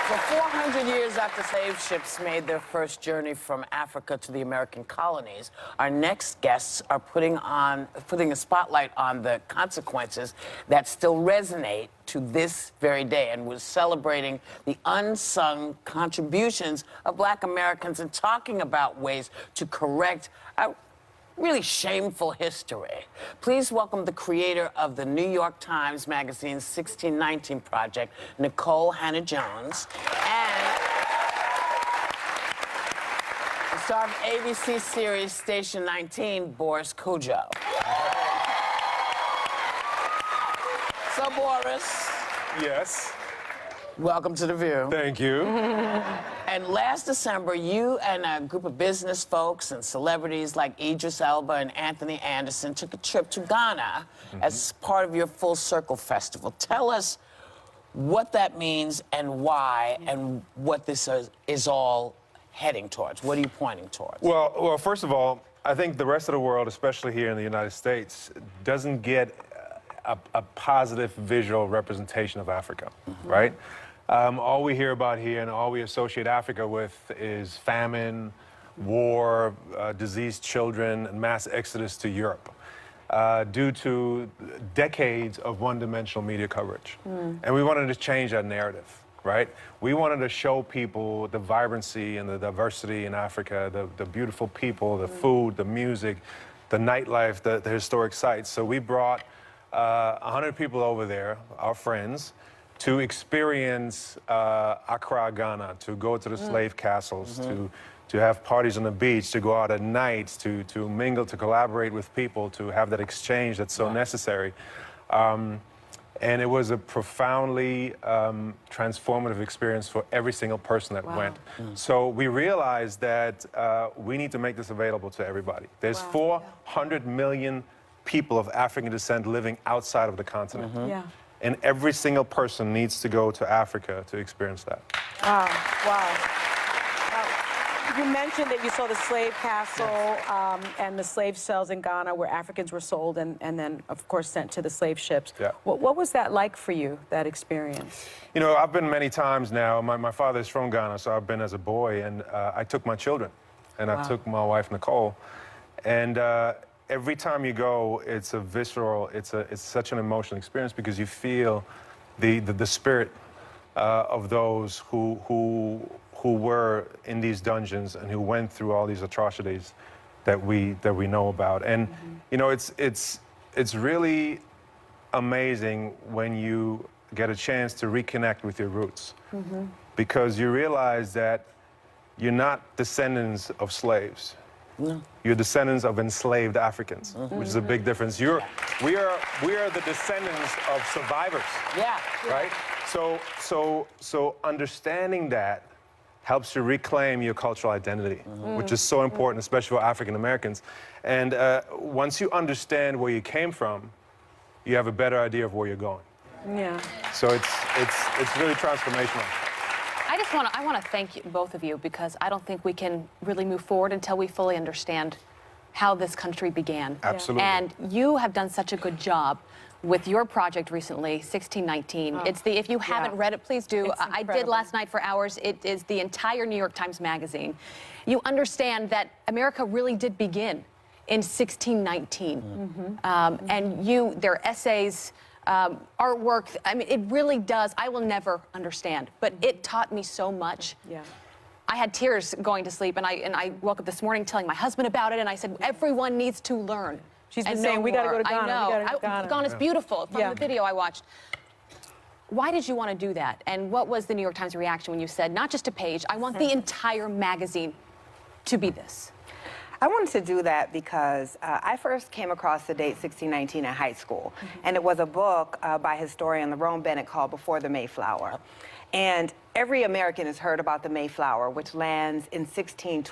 For 400 years after slave ships made their first journey from Africa to the American colonies, our next guests are putting a spotlight on the consequences that still resonate to this very day, and we're celebrating the unsung contributions of Black Americans and talking about ways to correct a really shameful history. Please welcome the creator of the New York Times Magazine's 1619 Project, Nikole Hannah-Jones, and the star of ABC series Station 19, Boris Kodjoe. So, Boris. Yes. Welcome to The View. Thank you. And last December, you and a group of business folks and celebrities like Idris Elba and Anthony Anderson took a trip to Ghana as part of your Full Circle Festival. Tell us what that means and why, and what this is all heading towards. What are you pointing towards? Well, first of all, I think the rest of the world, especially here in the United States, doesn't get a positive visual representation of Africa, right? All we hear about here and all we associate Africa with is famine, war, diseased children, and mass exodus to Europe due to decades of one-dimensional media coverage. And we wanted to change that narrative, right? We wanted to show people the vibrancy and the diversity in Africa, the beautiful people, the food, the music, the nightlife, the historic sites. So we brought 100 people over there, our friends, to experience Accra, Ghana, to go to the slave castles, to have parties on the beach, to go out at night, to mingle, to collaborate with people, to have that exchange that's so necessary. And it was a profoundly transformative experience for every single person that went. So we realized that we need to make this available to everybody. There's 400 million people of African descent living outside of the continent. And every single person needs to go to Africa to experience that. Wow, wow. You mentioned that you saw the slave castle and the slave cells in Ghana where Africans were sold and then, of course, sent to the slave ships. What was that like for you, that experience? You know, I've been many times now. My father is from Ghana, so I've been as a boy, and I took my children, and I took my wife, Nikole, and every time you go, it's a visceral, it's such an emotional experience because you feel the spirit of those who were in these dungeons and who went through all these atrocities that we know about. And you know, it's really amazing when you get a chance to reconnect with your roots because you realize that you're not descendants of slaves. No. You're descendants of enslaved Africans, which is a big difference. We are the descendants of survivors. Right? So understanding that helps you reclaim your cultural identity, which is so important, especially for African Americans. And once you understand where you came from, you have a better idea of where you're going. So it's really transformational. I want to thank you, both of you, because I don't think we can really move forward until we fully understand how this country began. Absolutely. And you have done such a good job with your project recently, 1619. It's if you haven't read it, please do. I did last night for hours. It is the entire New York Times Magazine. You understand that America really did begin in 1619. And their essays, artwork, I mean, it really does. I will never understand, but it taught me so much. I had tears going to sleep, and I woke up this morning telling my husband about it, and I said, everyone needs to learn. She's been saying, we got to go to Ghana. I know. We gotta go to Ghana. Ghana's beautiful from the video I watched. Why did you want to do that? And what was the New York Times reaction when you said, not just a page, I want the entire magazine to be this? I wanted to do that because I first came across the date 1619 in high school, and it was a book by historian Lerone Bennett called Before the Mayflower. And every American has heard about the Mayflower, which lands in 1612.